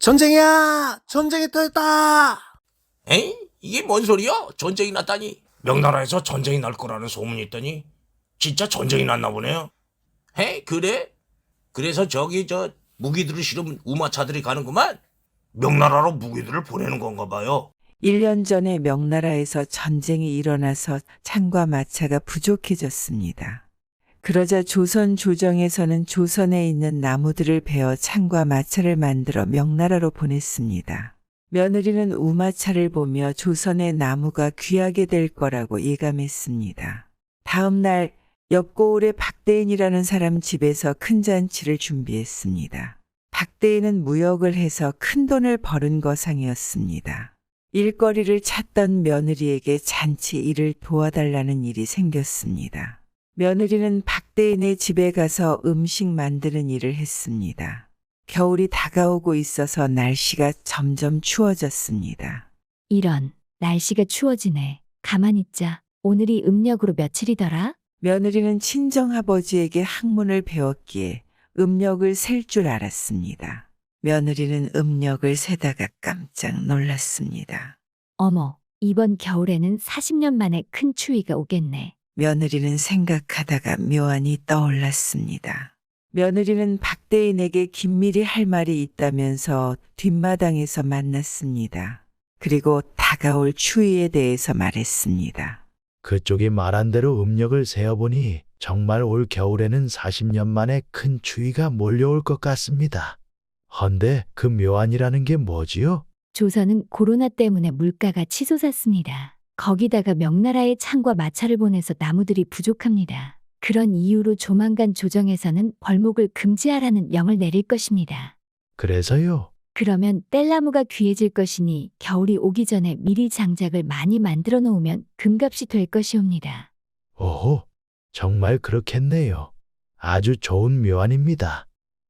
전쟁이야! 전쟁이 터졌다! 에이? 이게 뭔 소리야? 전쟁이 났다니. 명나라에서 전쟁이 날 거라는 소문이 있더니 진짜 전쟁이 났나 보네요. 에이, 그래? 그래서 무기들을 실은 우마차들이 가는구만. 명나라로 무기들을 보내는 건가 봐요. 1년 전에 명나라에서 전쟁이 일어나서 창과 마차가 부족해졌습니다. 그러자 조선 조정에서는 조선에 있는 나무들을 베어 창과 마차를 만들어 명나라로 보냈습니다. 며느리는 우마차를 보며 조선의 나무가 귀하게 될 거라고 예감했습니다. 다음 날 옆고을의 박대인이라는 사람 집에서 큰 잔치를 준비했습니다. 박대인은 무역을 해서 큰 돈을 버는 거상이었습니다. 일거리를 찾던 며느리에게 잔치 일을 도와달라는 일이 생겼습니다. 며느리는 박대인의 집에 가서 음식 만드는 일을 했습니다. 겨울이 다가오고 있어서 날씨가 점점 추워졌습니다. 이런, 날씨가 추워지네. 가만히 있자. 오늘이 음력으로 며칠이더라? 며느리는 친정아버지에게 학문을 배웠기에 음력을 셀 줄 알았습니다. 며느리는 음력을 세다가 깜짝 놀랐습니다. 어머, 이번 겨울에는 40년 만에 큰 추위가 오겠네. 며느리는 생각하다가 묘안이 떠올랐습니다. 며느리는 박대인에게 긴밀히 할 말이 있다면서 뒷마당에서 만났습니다. 그리고 다가올 추위에 대해서 말했습니다. 그쪽이 말한 대로 음력을 세어보니 정말 올 겨울에는 40년 만에 큰 추위가 몰려올 것 같습니다. 헌데 그 묘안이라는 게 뭐지요? 조선은 코로나 때문에 물가가 치솟았습니다. 거기다가 명나라에 창과 마차를 보내서 나무들이 부족합니다. 그런 이유로 조만간 조정에서는 벌목을 금지하라는 명을 내릴 것입니다. 그래서요? 그러면 뗄나무가 귀해질 것이니 겨울이 오기 전에 미리 장작을 많이 만들어 놓으면 금값이 될 것이옵니다. 오호, 정말 그렇겠네요. 아주 좋은 묘안입니다.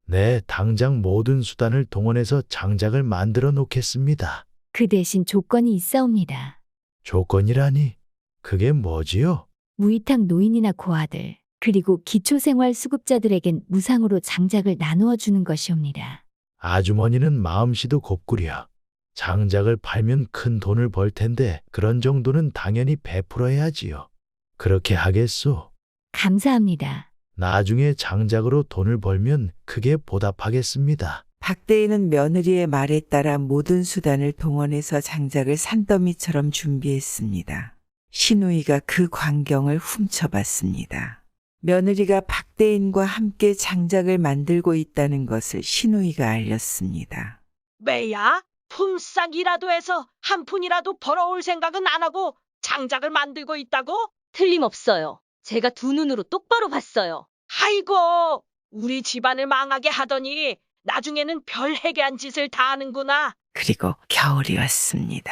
네, 당장 모든 수단을 동원해서 장작을 만들어 놓겠습니다. 그 대신 조건이 있사옵니다. 조건이라니? 그게 뭐지요? 무이탁 노인이나 고아들, 그리고 기초생활수급자들에겐 무상으로 장작을 나누어 주는 것이옵니다. 아주머니는 마음씨도 곱구려. 장작을 팔면 큰 돈을 벌 텐데 그런 정도는 당연히 베풀어야지요. 그렇게 하겠소. 감사합니다. 나중에 장작으로 돈을 벌면 크게 보답하겠습니다. 박대인은 며느리의 말에 따라 모든 수단을 동원해서 장작을 산더미처럼 준비했습니다. 시누이가 그 광경을 훔쳐봤습니다. 며느리가 박대인과 함께 장작을 만들고 있다는 것을 시누이가 알렸습니다. 왜야? 품삯이라도 해서 한 푼이라도 벌어올 생각은 안 하고 장작을 만들고 있다고? 틀림없어요. 제가 두 눈으로 똑바로 봤어요. 아이고, 우리 집안을 망하게 하더니 나중에는 별 해괴한 짓을 다 하는구나. 그리고 겨울이 왔습니다.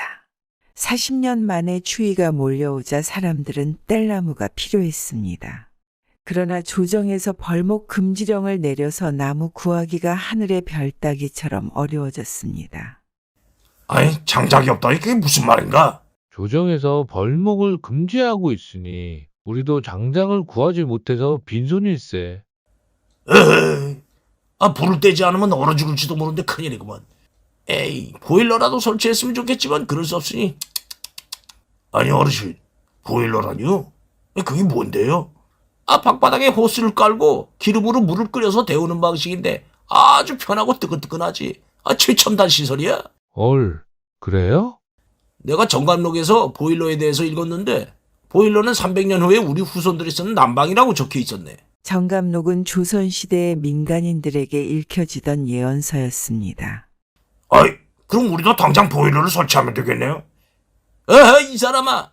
40년 만에 추위가 몰려오자 사람들은 뗄나무가 필요했습니다. 그러나 조정에서 벌목 금지령을 내려서 나무 구하기가 하늘의 별 따기처럼 어려워졌습니다. 아니, 장작이 없다니 그게 무슨 말인가? 조정에서 벌목을 금지하고 있으니 우리도 장작을 구하지 못해서 빈손일세. 에이, 불을 떼지 않으면 얼어 죽을지도 모르는데 큰일이구만. 에이, 보일러라도 설치했으면 좋겠지만 그럴 수 없으니. 아니, 어르신, 보일러라뇨? 그게 뭔데요? 방바닥에 호스를 깔고 기름으로 물을 끓여서 데우는 방식인데 아주 편하고 뜨끈뜨끈하지. 최첨단 시설이야. 그래요? 내가 정감록에서 보일러에 대해서 읽었는데 보일러는 300년 후에 우리 후손들이 쓰는 난방이라고 적혀 있었네. 정감록은 조선시대의 민간인들에게 읽혀지던 예언서였습니다. 그럼 우리도 당장 보일러를 설치하면 되겠네요. 이 사람아,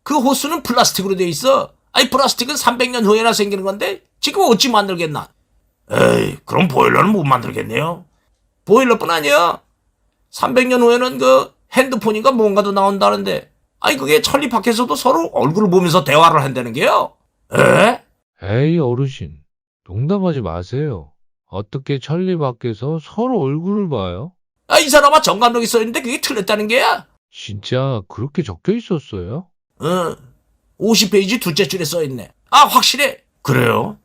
그 호스는 플라스틱으로 돼 있어. 플라스틱은 300년 후에나 생기는 건데 지금 어찌 만들겠나? 그럼 보일러는 못 만들겠네요. 보일러뿐 아니야. 300년 후에는 그 핸드폰인가 뭔가도 나온다는데 그게 천리 밖에서도 서로 얼굴을 보면서 대화를 한다는 게요. 에이, 어르신. 농담하지 마세요. 어떻게 천리 밖에서 서로 얼굴을 봐요? 이 사람아, 정감록에 써있는데 그게 틀렸다는 게야. 진짜 그렇게 적혀 있었어요? 50페이지 둘째 줄에 써있네. 확실해. 그래요?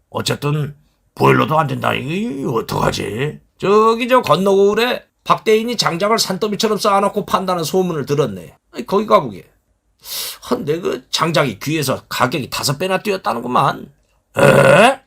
어쨌든 보일러도 안 된다. 이거 어떡하지? 저기 저 건너고을에 박대인이 장작을 산더미처럼 쌓아놓고 판다는 소문을 들었네. 아니, 거기 가보게. 헌데 그 장작이 귀해서 가격이 5배나 뛰었다는구만. 에?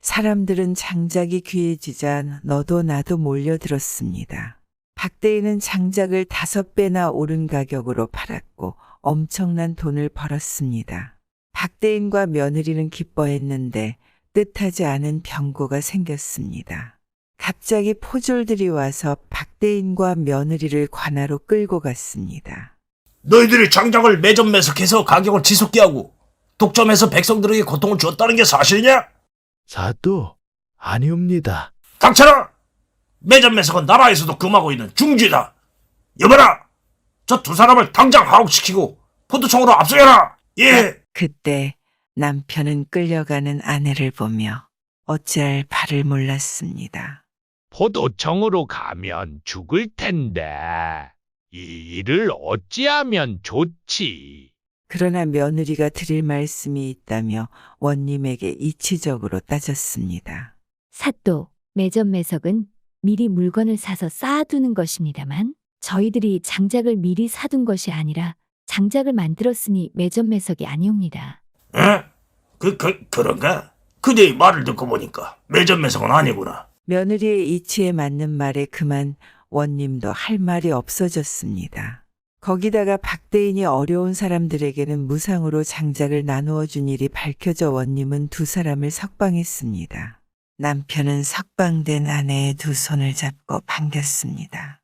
사람들은 장작이 귀해지자 너도 나도 몰려들었습니다. 박대인은 장작을 5배나 오른 가격으로 팔았고 엄청난 돈을 벌었습니다. 박대인과 며느리는 기뻐했는데 뜻하지 않은 병고가 생겼습니다. 갑자기 포졸들이 와서 박대인과 며느리를 관하로 끌고 갔습니다. 너희들이 장작을 매점 매석해서 가격을 치솟게 하고 독점해서 백성들에게 고통을 줬다는 게 사실이냐? 사또 아니옵니다. 닥쳐라! 매점 매석은 나라에서도 금하고 있는 중죄다. 여봐라! 저 2사람을 당장 하옥시키고 포도청으로 압수해라! 예! 그때 남편은 끌려가는 아내를 보며 어찌할 바를 몰랐습니다. 포도청으로 가면 죽을 텐데 이 일을 어찌하면 좋지? 그러나 며느리가 드릴 말씀이 있다며 원님에게 이치적으로 따졌습니다. 사또, 매점 매석은 미리 물건을 사서 쌓아두는 것입니다만 저희들이 장작을 미리 사둔 것이 아니라 장작을 만들었으니 매점 매석이 아니옵니다. 에? 그런가? 그대의 말을 듣고 보니까 매점 매석은 아니구나. 며느리의 이치에 맞는 말에 그만 원님도 할 말이 없어졌습니다. 거기다가 박대인이 어려운 사람들에게는 무상으로 장작을 나누어 준 일이 밝혀져 원님은 2사람을 석방했습니다. 남편은 석방된 아내의 2 손을 잡고 반겼습니다.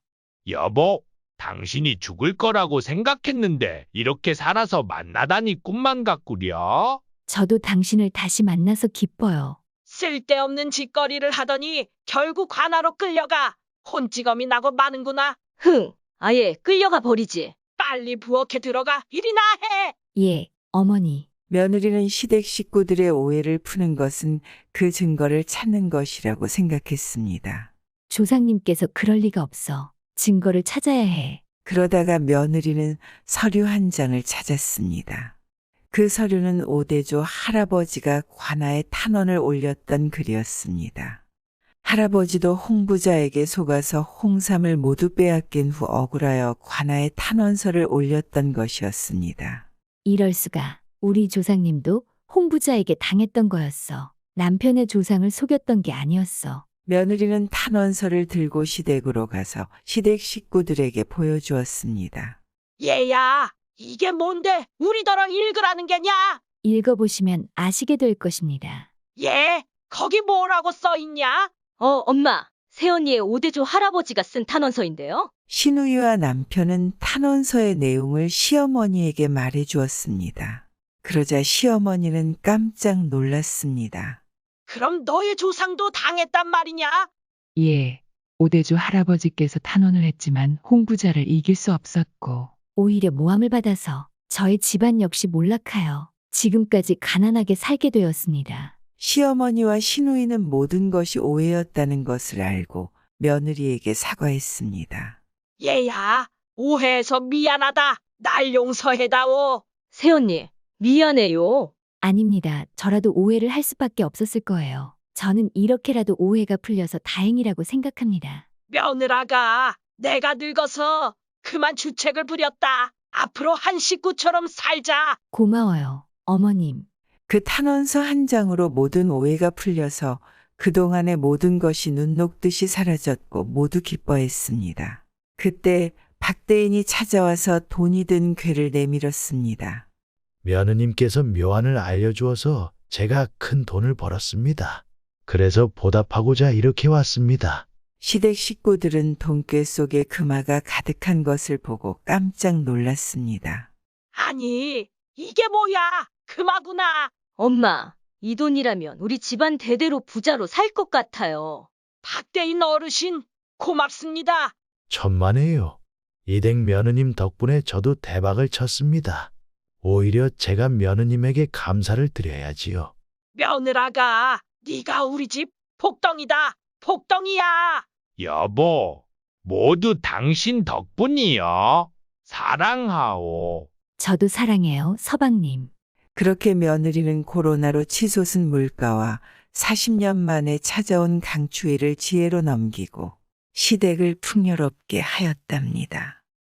여보, 당신이 죽을 거라고 생각했는데 이렇게 살아서 만나다니 꿈만 같구려. 저도 당신을 다시 만나서 기뻐요. 쓸데없는 짓거리를 하더니 결국 관아로 끌려가. 혼찌검이 나고 마는구나. 흥, 아예 끌려가 버리지. 빨리 부엌에 들어가 일이나 해. 예, 어머니. 며느리는 시댁 식구들의 오해를 푸는 것은 그 증거를 찾는 것이라고 생각했습니다. 조상님께서 그럴 리가 없어. 증거를 찾아야 해. 그러다가 며느리는 서류 한 장을 찾았습니다. 그 서류는 오대조 할아버지가 관아에 탄원을 올렸던 글이었습니다. 할아버지도 홍부자에게 속아서 홍삼을 모두 빼앗긴 후 억울하여 관아에 탄원서를 올렸던 것이었습니다. 이럴 수가. 우리 조상님도 홍부자에게 당했던 거였어. 남편의 조상을 속였던 게 아니었어. 며느리는 탄원서를 들고 시댁으로 가서 시댁 식구들에게 보여주었습니다. 얘야, 이게 뭔데 우리더러 읽으라는 게냐? 읽어보시면 아시게 될 것입니다. 얘, 거기 뭐라고 써있냐? 엄마, 새언니의 오대조 할아버지가 쓴 탄원서인데요. 신우이와 남편은 탄원서의 내용을 시어머니에게 말해 주었습니다. 그러자 시어머니는 깜짝 놀랐습니다. 그럼 너의 조상도 당했단 말이냐? 예, 오대조 할아버지께서 탄원을 했지만 홍부자를 이길 수 없었고 오히려 모함을 받아서 저의 집안 역시 몰락하여 지금까지 가난하게 살게 되었습니다. 시어머니와 시누이는 모든 것이 오해였다는 것을 알고 며느리에게 사과했습니다. 얘야, 오해해서 미안하다. 날 용서해다오. 새언니, 미안해요. 아닙니다. 저라도 오해를 할 수밖에 없었을 거예요. 저는 이렇게라도 오해가 풀려서 다행이라고 생각합니다. 며느라가 내가 늙어서 그만 주책을 부렸다. 앞으로 한 식구처럼 살자. 고마워요, 어머님. 그 탄원서 한 장으로 모든 오해가 풀려서 그동안의 모든 것이 눈 녹듯이 사라졌고 모두 기뻐했습니다. 그때 박대인이 찾아와서 돈이 든 궤를 내밀었습니다. 며느님께서 묘안을 알려주어서 제가 큰 돈을 벌었습니다. 그래서 보답하고자 이렇게 왔습니다. 시댁 식구들은 돈꾀 속에 금화가 가득한 것을 보고 깜짝 놀랐습니다. 아니, 이게 뭐야? 금하구나. 엄마, 이 돈이라면 우리 집안 대대로 부자로 살 것 같아요. 박대인 어르신, 고맙습니다. 천만에요. 이댁 며느님 덕분에 저도 대박을 쳤습니다. 오히려 제가 며느님에게 감사를 드려야지요. 며느라가 네가 우리 집 복덩이다. 복덩이야. 여보, 모두 당신 덕분이요. 사랑하오. 저도 사랑해요, 서방님. 그렇게 며느리는 코로나로 치솟은 물가와 40년 만에 찾아온 강추위를 지혜로 넘기고 시댁을 풍요롭게 하였답니다.